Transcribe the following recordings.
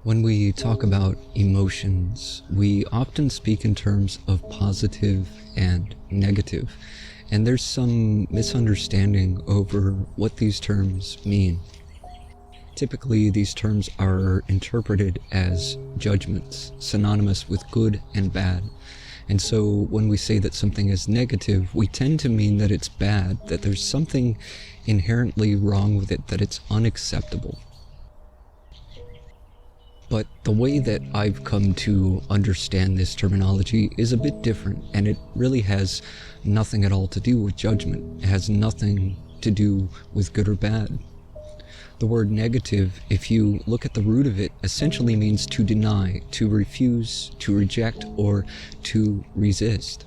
When we talk about emotions, we often speak in terms of positive and negative, and there's some misunderstanding over what these terms mean. Typically, these terms are interpreted as judgments, synonymous with good and bad. And so when we say that something is negative, we tend to mean that it's bad, that there's something inherently wrong with it, that it's unacceptable. But the way that I've come to understand this terminology is a bit different, and it really has nothing at all to do with judgment. It has nothing to do with good or bad. The word negative, if you look at the root of it, essentially means to deny, to refuse, to reject, or to resist.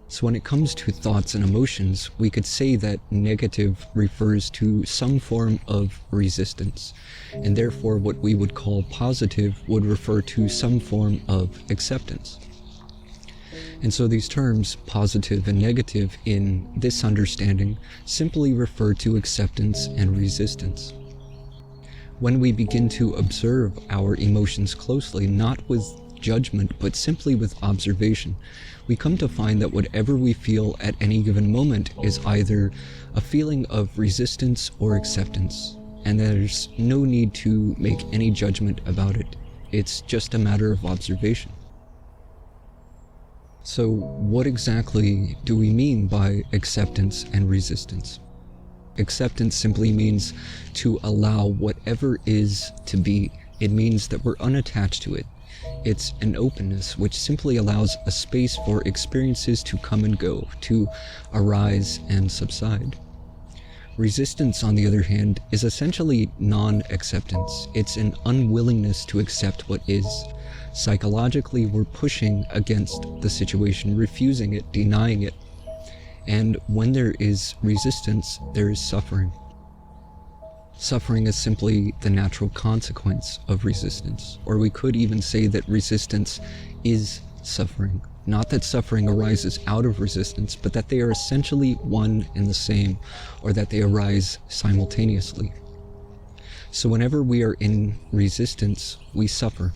So when it comes to thoughts and emotions, we could say that negative refers to some form of resistance, and therefore what we would call positive would refer to some form of acceptance. And so these terms, positive and negative, in this understanding, simply refer to acceptance and resistance. When we begin to observe our emotions closely, not with judgment, but simply with observation, we come to find that whatever we feel at any given moment is either a feeling of resistance or acceptance, and there's no need to make any judgment about it. It's just a matter of observation. So what exactly do we mean by acceptance and resistance? Acceptance simply means to allow whatever is to be. It means that we're unattached to it. It's an openness which simply allows a space for experiences to come and go, to arise and subside. Resistance, on the other hand, is essentially non-acceptance. It's an unwillingness to accept what is. Psychologically, we're pushing against the situation, refusing it, denying it. And when there is resistance, there is suffering. Suffering is simply the natural consequence of resistance, or we could even say that resistance is suffering. Not that suffering arises out of resistance, but that they are essentially one and the same, or that they arise simultaneously. So whenever we are in resistance, we suffer.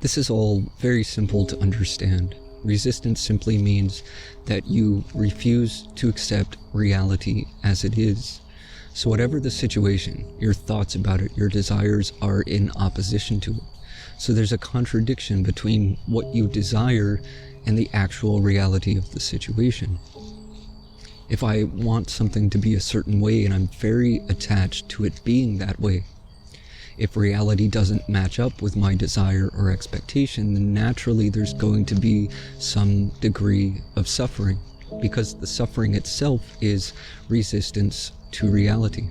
This is all very simple to understand. Resistance simply means that you refuse to accept reality as it is. So whatever the situation, your thoughts about it, your desires are in opposition to it. So there's a contradiction between what you desire and the actual reality of the situation. If I want something to be a certain way and I'm very attached to it being that way, if reality doesn't match up with my desire or expectation, then naturally there's going to be some degree of suffering, because the suffering itself is resistance to reality.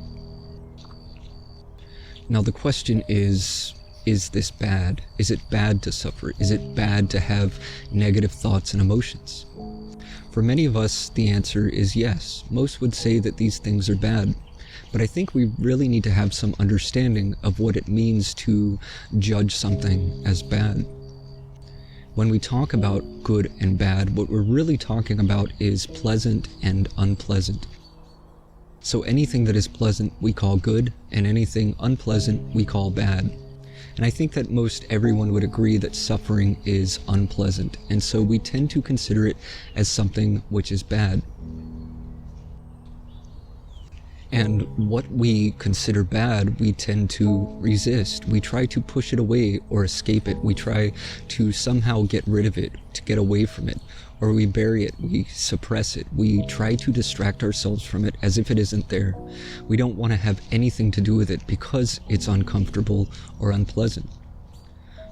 Now the question is this bad? Is it bad to suffer? Is it bad to have negative thoughts and emotions? For many of us, the answer is yes. Most would say that these things are bad. But I think we really need to have some understanding of what it means to judge something as bad. When we talk about good and bad, what we're really talking about is pleasant and unpleasant. So anything that is pleasant we call good, and anything unpleasant we call bad. And I think that most everyone would agree that suffering is unpleasant, and so we tend to consider it as something which is bad. And what we consider bad, we tend to resist. We try to push it away or escape it. We try to somehow get rid of it, to get away from it. Or we bury it, we suppress it. We try to distract ourselves from it as if it isn't there. We don't want to have anything to do with it because it's uncomfortable or unpleasant.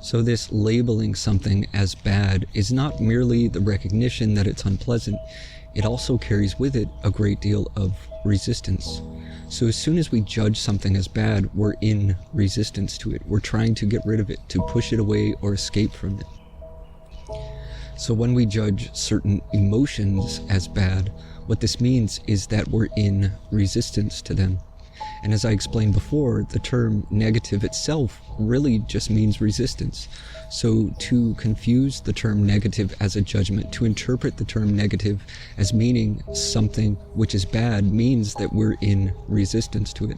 So this labeling something as bad is not merely the recognition that it's unpleasant. It also carries with it a great deal of resistance. So as soon as we judge something as bad, we're in resistance to it. We're trying to get rid of it, to push it away or escape from it. So when we judge certain emotions as bad, what this means is that we're in resistance to them. And as I explained before, the term negative itself really just means resistance. So to confuse the term negative as a judgment, to interpret the term negative as meaning something which is bad, means that we're in resistance to it.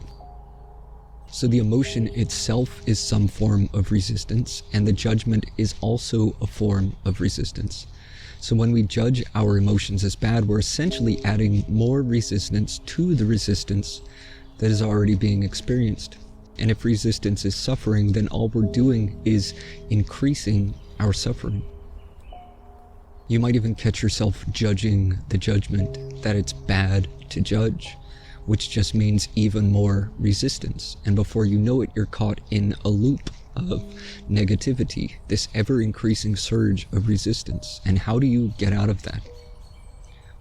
So the emotion itself is some form of resistance, and the judgment is also a form of resistance. So when we judge our emotions as bad, we're essentially adding more resistance to the resistance that is already being experienced. And if resistance is suffering, then all we're doing is increasing our suffering. You might even catch yourself judging the judgment, that it's bad to judge, which just means even more resistance. And before you know it, you're caught in a loop of negativity, this ever-increasing surge of resistance. And how do you get out of that?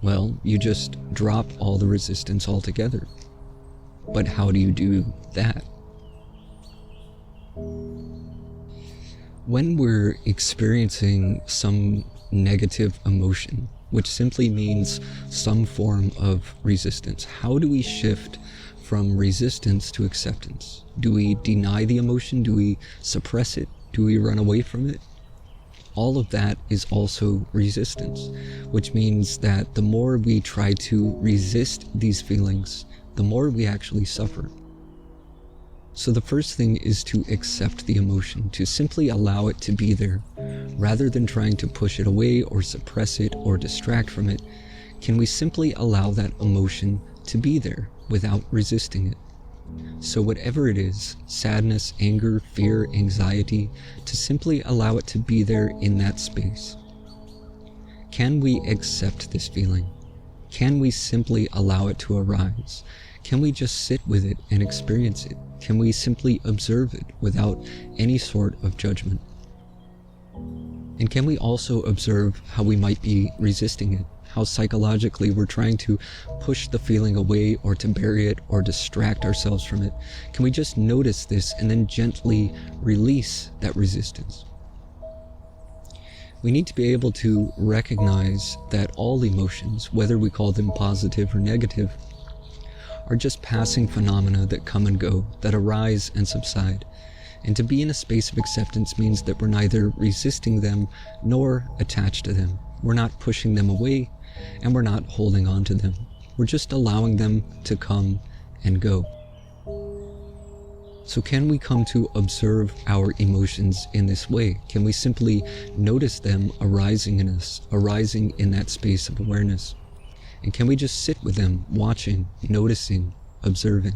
Well, you just drop all the resistance altogether. But how do you do that? When we're experiencing some negative emotion, which simply means some form of resistance, how do we shift from resistance to acceptance? Do we deny the emotion? Do we suppress it? Do we run away from it? All of that is also resistance, which means that the more we try to resist these feelings, the more we actually suffer. So the first thing is to accept the emotion, to simply allow it to be there. Rather than trying to push it away or suppress it or distract from it, can we simply allow that emotion to be there without resisting it? So whatever it is, sadness, anger, fear, anxiety, to simply allow it to be there in that space. Can we accept this feeling? Can we simply allow it to arise? Can we just sit with it and experience it? Can we simply observe it without any sort of judgment? And can we also observe how we might be resisting it? How psychologically we're trying to push the feeling away or to bury it or distract ourselves from it? Can we just notice this and then gently release that resistance? We need to be able to recognize that all emotions, whether we call them positive or negative, are just passing phenomena that come and go, that arise and subside. And to be in a space of acceptance means that we're neither resisting them nor attached to them. We're not pushing them away, and we're not holding on to them. We're just allowing them to come and go. So can we come to observe our emotions in this way? Can we simply notice them arising in us, arising in that space of awareness? And can we just sit with them, watching, noticing, observing?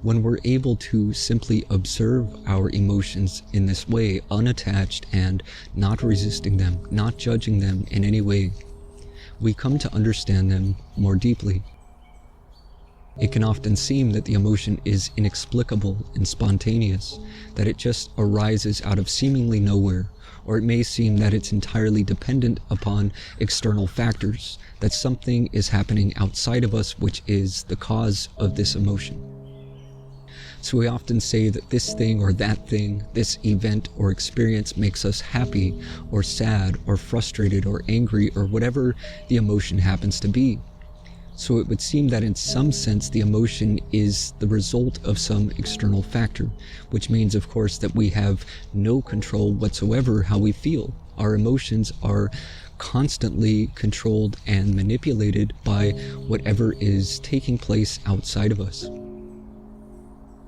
When we're able to simply observe our emotions in this way, unattached and not resisting them, not judging them in any way, we come to understand them more deeply. It can often seem that the emotion is inexplicable and spontaneous, that it just arises out of seemingly nowhere, or it may seem that it's entirely dependent upon external factors, that something is happening outside of us which is the cause of this emotion. So we often say that this thing or that thing, this event or experience makes us happy or sad or frustrated or angry or whatever the emotion happens to be. So it would seem that in some sense the emotion is the result of some external factor, which means of course that we have no control whatsoever how we feel. Our emotions are constantly controlled and manipulated by whatever is taking place outside of us.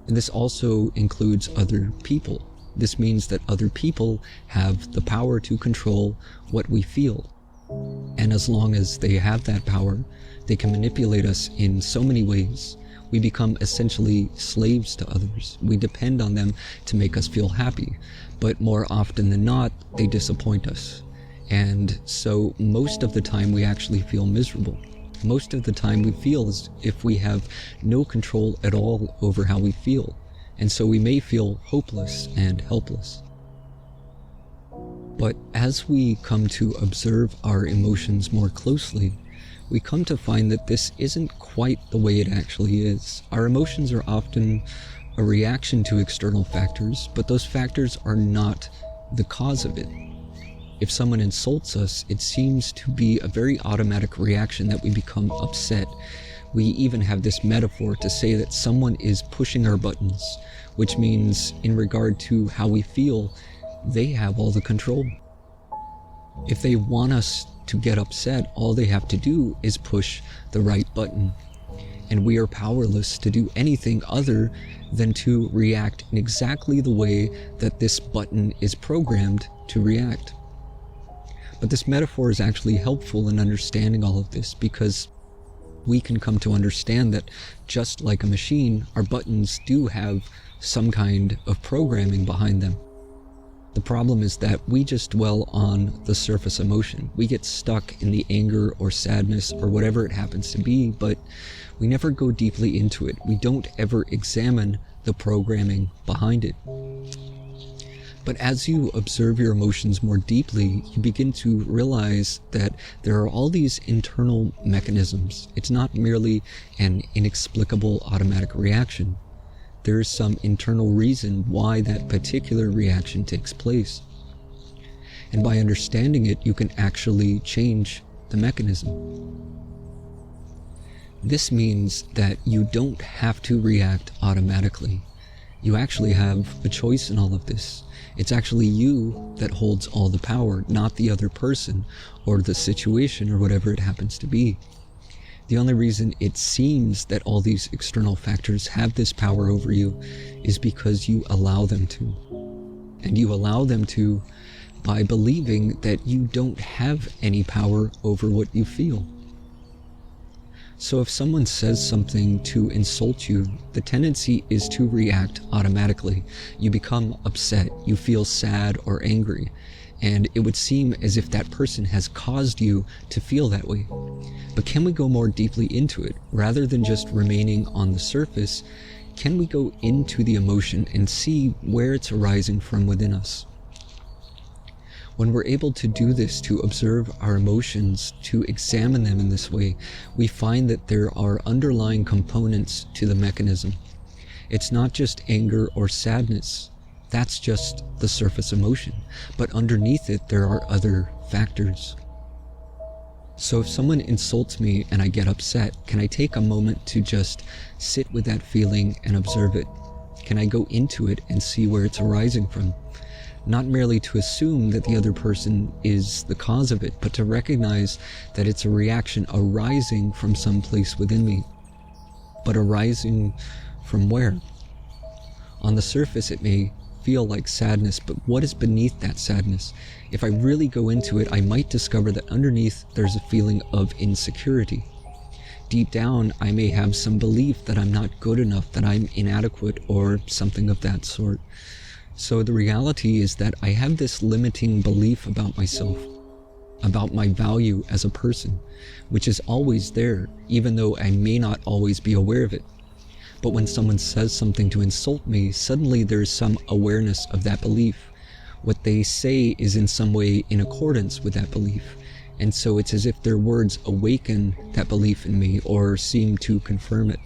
And this also includes other people. This means that other people have the power to control what we feel. And as long as they have that power, they can manipulate us in so many ways. We become essentially slaves to others. We depend on them to make us feel happy, but more often than not, they disappoint us. And so most of the time we actually feel miserable. Most of the time we feel as if we have no control at all over how we feel. And so we may feel hopeless and helpless. But as we come to observe our emotions more closely, we come to find that this isn't quite the way it actually is. Our emotions are often a reaction to external factors, but those factors are not the cause of it. If someone insults us, it seems to be a very automatic reaction that we become upset. We even have this metaphor to say that someone is pushing our buttons, which means in regard to how we feel, they have all the control. If they want us to get upset, all they have to do is push the right button. and we are powerless to do anything other than to react in exactly the way that this button is programmed to react. But this metaphor is actually helpful in understanding all of this, because we can come to understand that just like a machine, our buttons do have some kind of programming behind them. The problem is that we just dwell on the surface emotion. We get stuck in the anger or sadness or whatever it happens to be, but we never go deeply into it. We don't ever examine the programming behind it. But as you observe your emotions more deeply, you begin to realize that there are all these internal mechanisms. It's not merely an inexplicable automatic reaction. There is some internal reason why that particular reaction takes place. And by understanding it, you can actually change the mechanism. This means that you don't have to react automatically. You actually have a choice in all of this. It's actually you that holds all the power, not the other person or the situation or whatever it happens to be. The only reason it seems that all these external factors have this power over you is because you allow them to. And you allow them to by believing that you don't have any power over what you feel. So if someone says something to insult you, the tendency is to react automatically. You become upset, you feel sad or angry, and it would seem as if that person has caused you to feel that way. But can we go more deeply into it? Rather than just remaining on the surface, can we go into the emotion and see where it's arising from within us? When we're able to do this, to observe our emotions, to examine them in this way, we find that there are underlying components to the mechanism. It's not just anger or sadness. That's just the surface emotion. But underneath it, there are other factors. So if someone insults me and I get upset, can I take a moment to just sit with that feeling and observe it? Can I go into it and see where it's arising from? Not merely to assume that the other person is the cause of it, but to recognize that it's a reaction arising from some place within me. But arising from where? On the surface, it may feel like sadness, but what is beneath that sadness? If I really go into it, I might discover that underneath there's a feeling of insecurity. Deep down, I may have some belief that I'm not good enough, that I'm inadequate, or something of that sort. So the reality is that I have this limiting belief about myself, about my value as a person, which is always there, even though I may not always be aware of it. But when someone says something to insult me, suddenly there's some awareness of that belief. What they say is in some way in accordance with that belief. And so it's as if their words awaken that belief in me or seem to confirm it.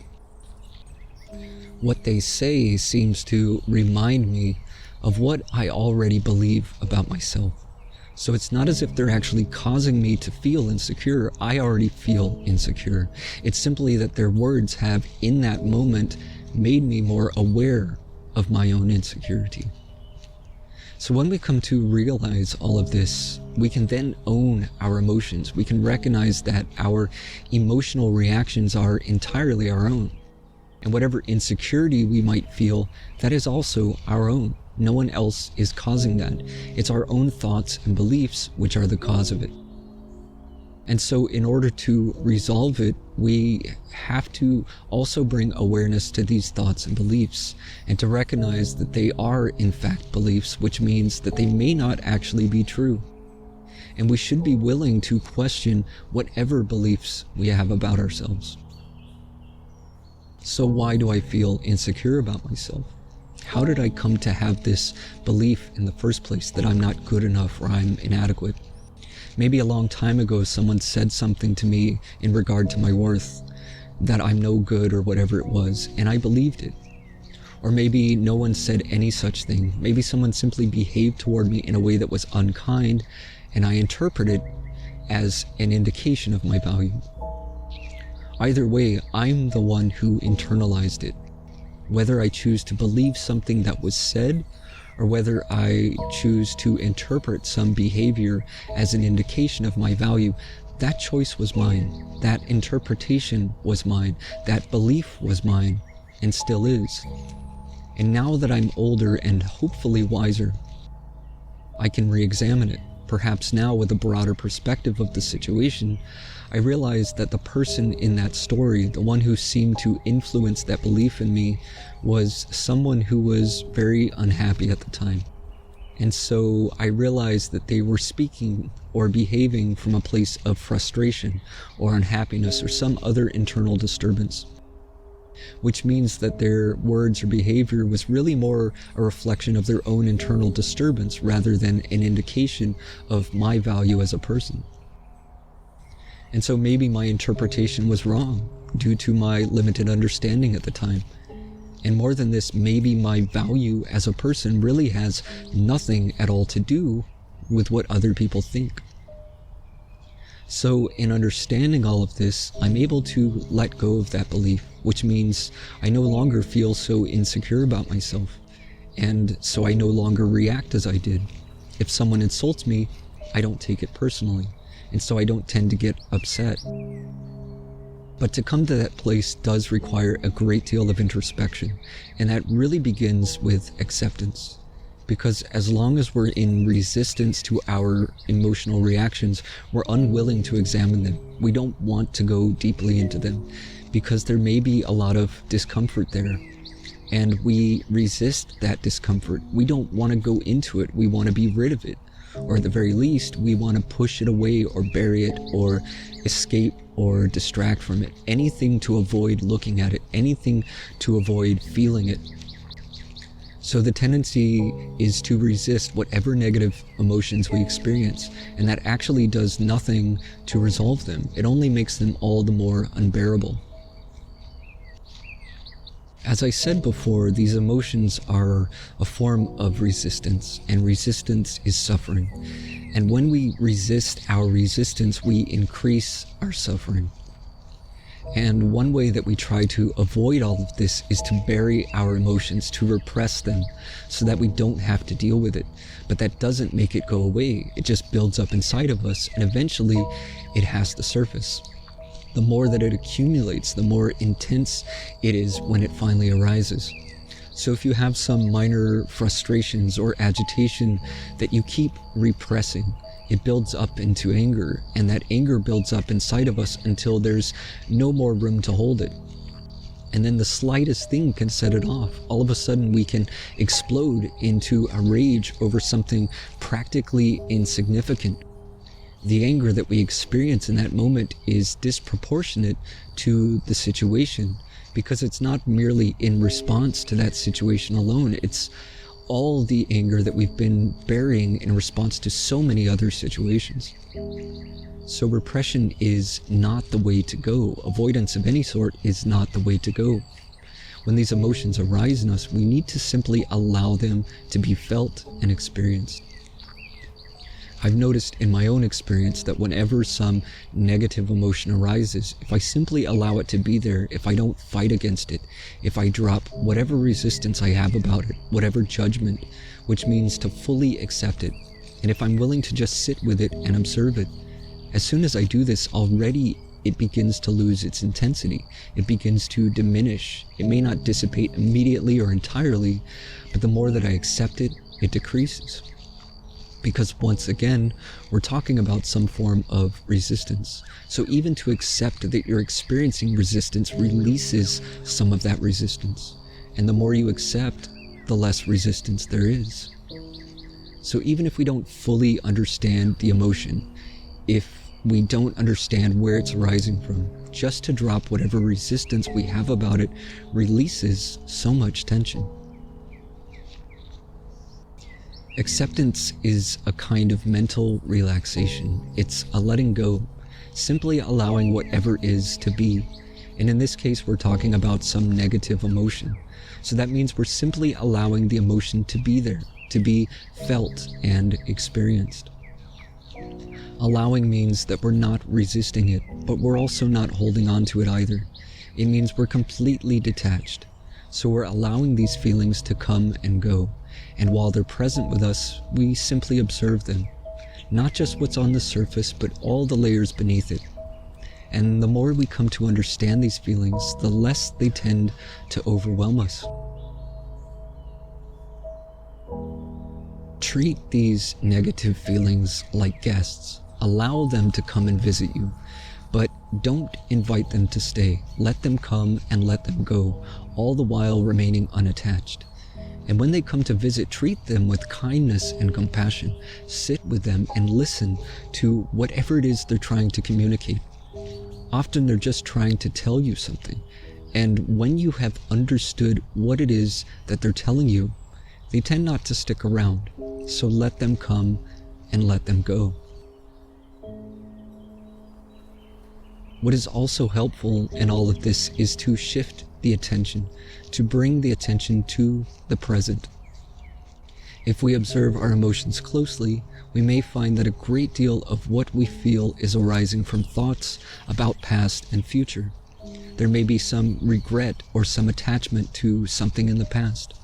What they say seems to remind me of what I already believe about myself. So it's not as if they're actually causing me to feel insecure. I already feel insecure. It's simply that their words have, in that moment, made me more aware of my own insecurity. So when we come to realize all of this, we can then own our emotions. We can recognize that our emotional reactions are entirely our own. And whatever insecurity we might feel, that is also our own. No one else is causing that. It's our own thoughts and beliefs which are the cause of it. And so in order to resolve it, we have to also bring awareness to these thoughts and beliefs, and to recognize that they are in fact beliefs, which means that they may not actually be true. And we should be willing to question whatever beliefs we have about ourselves. So why do I feel insecure about myself? How did I come to have this belief in the first place that I'm not good enough or I'm inadequate? Maybe a long time ago someone said something to me in regard to my worth, that I'm no good or whatever it was, and I believed it. Or maybe no one said any such thing. Maybe someone simply behaved toward me in a way that was unkind, and I interpreted it as an indication of my value. Either way, I'm the one who internalized it. Whether I choose to believe something that was said, or whether I choose to interpret some behavior as an indication of my value, That choice was mine. That interpretation was mine. That belief was mine, and still is. And now that I'm older and hopefully wiser, I can re-examine it. Perhaps now with a broader perspective of the situation, I realize that the person in that story, the one who seemed to influence that belief in me, was someone who was very unhappy at the time. And so I realized that they were speaking or behaving from a place of frustration or unhappiness or some other internal disturbance, which means that their words or behavior was really more a reflection of their own internal disturbance rather than an indication of my value as a person. And so maybe my interpretation was wrong due to my limited understanding at the time. And more than this, maybe my value as a person really has nothing at all to do with what other people think. So in understanding all of this, I'm able to let go of that belief, which means I no longer feel so insecure about myself. And so I no longer react as I did. If someone insults me, I don't take it personally. And so I don't tend to get upset. But to come to that place does require a great deal of introspection. And that really begins with acceptance. Because as long as we're in resistance to our emotional reactions, we're unwilling to examine them. We don't want to go deeply into them because there may be a lot of discomfort there. And we resist that discomfort. We don't want to go into it. We want to be rid of it. Or at the very least, we want to push it away or bury it or escape or distract from it. Anything to avoid looking at it. Anything to avoid feeling it. So the tendency is to resist whatever negative emotions we experience, and that actually does nothing to resolve them. It only makes them all the more unbearable. As I said before, these emotions are a form of resistance, and resistance is suffering. And when we resist our resistance, we increase our suffering. And one way that we try to avoid all of this is to bury our emotions, to repress them, so that we don't have to deal with it. But that doesn't make it go away. It just builds up inside of us, and eventually it has to surface. The more that it accumulates, the more intense it is when it finally arises. So if you have some minor frustrations or agitation that you keep repressing, it builds up into anger, and that anger builds up inside of us until there's no more room to hold it. And then the slightest thing can set it off. All of a sudden we can explode into a rage over something practically insignificant. The anger that we experience in that moment is disproportionate to the situation because it's not merely in response to that situation alone. It's all the anger that we've been burying in response to so many other situations. So repression is not the way to go. Avoidance of any sort is not the way to go. When these emotions arise in us, we need to simply allow them to be felt and experienced. I've noticed in my own experience that whenever some negative emotion arises, if I simply allow it to be there, if I don't fight against it, if I drop whatever resistance I have about it, whatever judgment, which means to fully accept it, and if I'm willing to just sit with it and observe it, as soon as I do this, already it begins to lose its intensity. It begins to diminish. It may not dissipate immediately or entirely, but the more that I accept it, it decreases. Because once again, we're talking about some form of resistance. So even to accept that you're experiencing resistance releases some of that resistance. And the more you accept, the less resistance there is. So even if we don't fully understand the emotion, if we don't understand where it's arising from, just to drop whatever resistance we have about it releases so much tension. Acceptance is a kind of mental relaxation. It's a letting go, simply allowing whatever is to be. And in this case, we're talking about some negative emotion. So that means we're simply allowing the emotion to be there, to be felt and experienced. Allowing means that we're not resisting it, but we're also not holding on to it either. It means we're completely detached. So we're allowing these feelings to come and go. And while they're present with us, we simply observe them, not just what's on the surface, but all the layers beneath it. And the more we come to understand these feelings, the less they tend to overwhelm us. Treat these negative feelings like guests. Allow them to come and visit you, but don't invite them to stay. Let them come and let them go, all the while remaining unattached. And when they come to visit, treat them with kindness and compassion. Sit with them and listen to whatever it is they're trying to communicate. Often they're just trying to tell you something. And when you have understood what it is that they're telling you, they tend not to stick around. So let them come and let them go. What is also helpful in all of this is to shift the attention, to bring the attention to the present. If we observe our emotions closely, we may find that a great deal of what we feel is arising from thoughts about past and future. There may be some regret or some attachment to something in the past,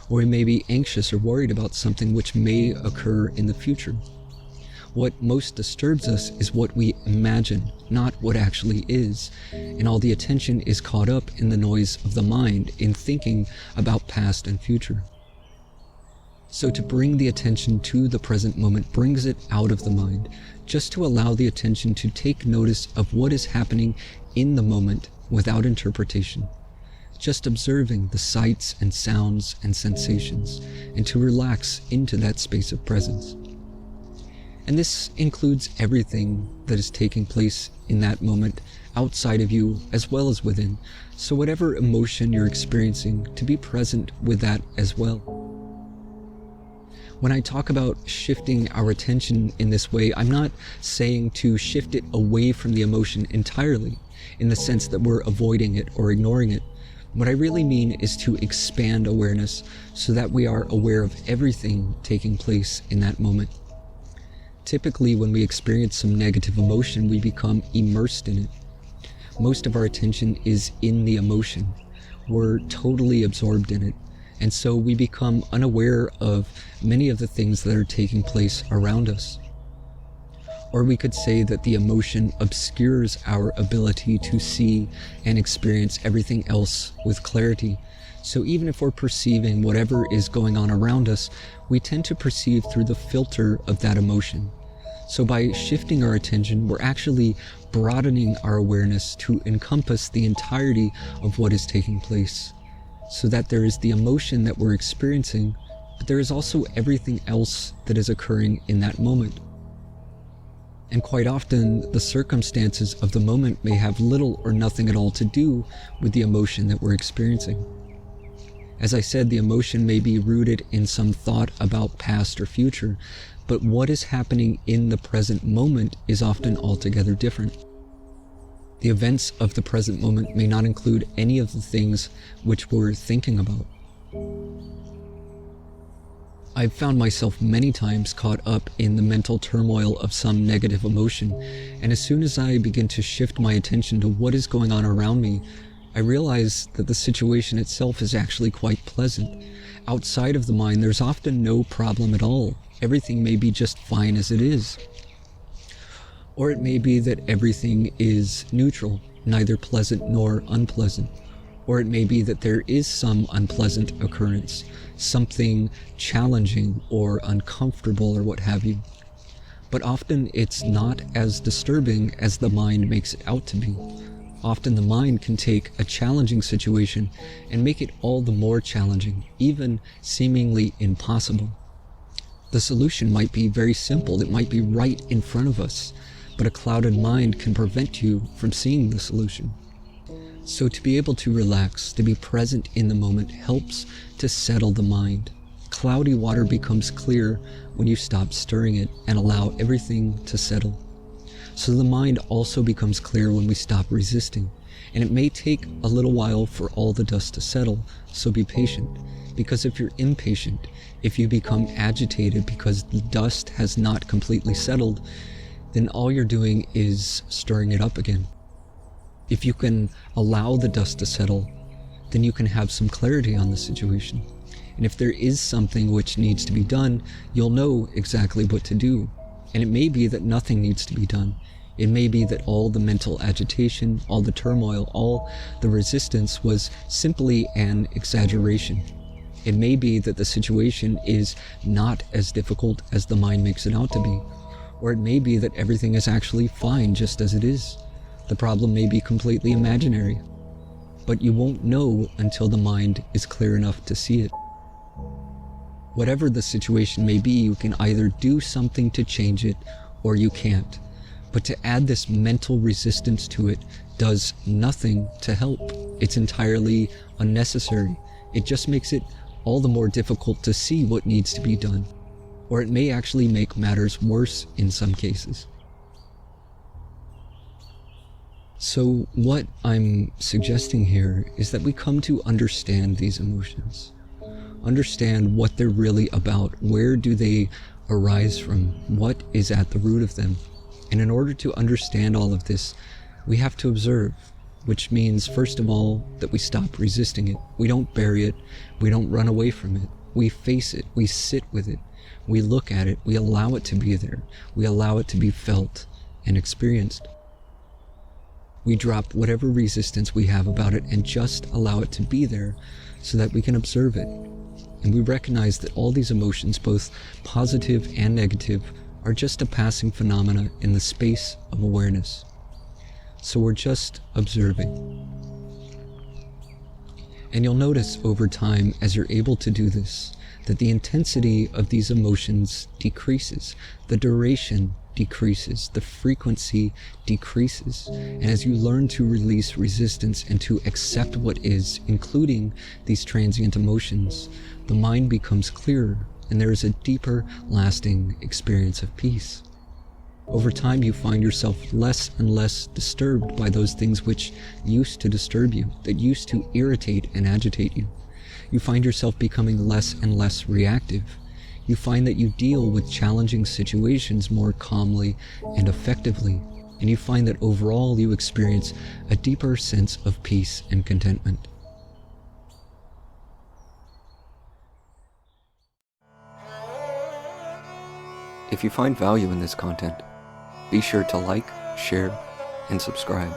or we may be anxious or worried about something which may occur in the future. What most disturbs us is what we imagine, not what actually is, and all the attention is caught up in the noise of the mind in thinking about past and future. So to bring the attention to the present moment brings it out of the mind, just to allow the attention to take notice of what is happening in the moment without interpretation, just observing the sights and sounds and sensations, and to relax into that space of presence. And this includes everything that is taking place in that moment, outside of you as well as within. So whatever emotion you're experiencing, to be present with that as well. When I talk about shifting our attention in this way, I'm not saying to shift it away from the emotion entirely, in the sense that we're avoiding it or ignoring it. What I really mean is to expand awareness so that we are aware of everything taking place in that moment. Typically, when we experience some negative emotion, we become immersed in it. Most of our attention is in the emotion. We're totally absorbed in it. And so we become unaware of many of the things that are taking place around us. Or we could say that the emotion obscures our ability to see and experience everything else with clarity. So even if we're perceiving whatever is going on around us, we tend to perceive through the filter of that emotion. So by shifting our attention, we're actually broadening our awareness to encompass the entirety of what is taking place, so that there is the emotion that we're experiencing, but there is also everything else that is occurring in that moment. And quite often, the circumstances of the moment may have little or nothing at all to do with the emotion that we're experiencing. As I said, the emotion may be rooted in some thought about past or future, but what is happening in the present moment is often altogether different. The events of the present moment may not include any of the things which we're thinking about. I've found myself many times caught up in the mental turmoil of some negative emotion, and as soon as I begin to shift my attention to what is going on around me, I realize that the situation itself is actually quite pleasant. Outside of the mind, there's often no problem at all. Everything may be just fine as it is. Or it may be that everything is neutral, neither pleasant nor unpleasant. Or it may be that there is some unpleasant occurrence, something challenging or uncomfortable or what have you. But often it's not as disturbing as the mind makes it out to be. Often the mind can take a challenging situation and make it all the more challenging, even seemingly impossible. The solution might be very simple. It might be right in front of us, but a clouded mind can prevent you from seeing the solution. So to be able to relax, to be present in the moment, helps to settle the mind. Cloudy water becomes clear when you stop stirring it and allow everything to settle. So the mind also becomes clear when we stop resisting. And it may take a little while for all the dust to settle, so be patient. Because if you're impatient, if you become agitated because the dust has not completely settled, then all you're doing is stirring it up again. If you can allow the dust to settle, then you can have some clarity on the situation. And if there is something which needs to be done, you'll know exactly what to do. And it may be that nothing needs to be done. It may be that all the mental agitation, all the turmoil, all the resistance was simply an exaggeration. It may be that the situation is not as difficult as the mind makes it out to be. Or it may be that everything is actually fine just as it is. The problem may be completely imaginary. But you won't know until the mind is clear enough to see it. Whatever the situation may be, you can either do something to change it or you can't. But to add this mental resistance to it does nothing to help. It's entirely unnecessary. It just makes it all the more difficult to see what needs to be done. Or it may actually make matters worse in some cases. So what I'm suggesting here is that we come to understand these emotions. Understand what they're really about. Where do they arise from? What is at the root of them? And in order to understand all of this, we have to observe, which means, first of all, that we stop resisting it. We don't bury it. We don't run away from it. We face it. We sit with it. We look at it. We allow it to be there. We allow it to be felt and experienced. We drop whatever resistance we have about it and just allow it to be there so that we can observe it. And we recognize that all these emotions, both positive and negative, are just a passing phenomena in the space of awareness. So we're just observing. And you'll notice over time, as you're able to do this, that the intensity of these emotions decreases, the duration decreases, the frequency decreases. And as you learn to release resistance and to accept what is, including these transient emotions, the mind becomes clearer, and there is a deeper, lasting experience of peace. Over time, you find yourself less and less disturbed by those things which used to disturb you, that used to irritate and agitate you. You find yourself becoming less and less reactive. You find that you deal with challenging situations more calmly and effectively, and you find that overall you experience a deeper sense of peace and contentment. If you find value in this content, be sure to like, share, and subscribe.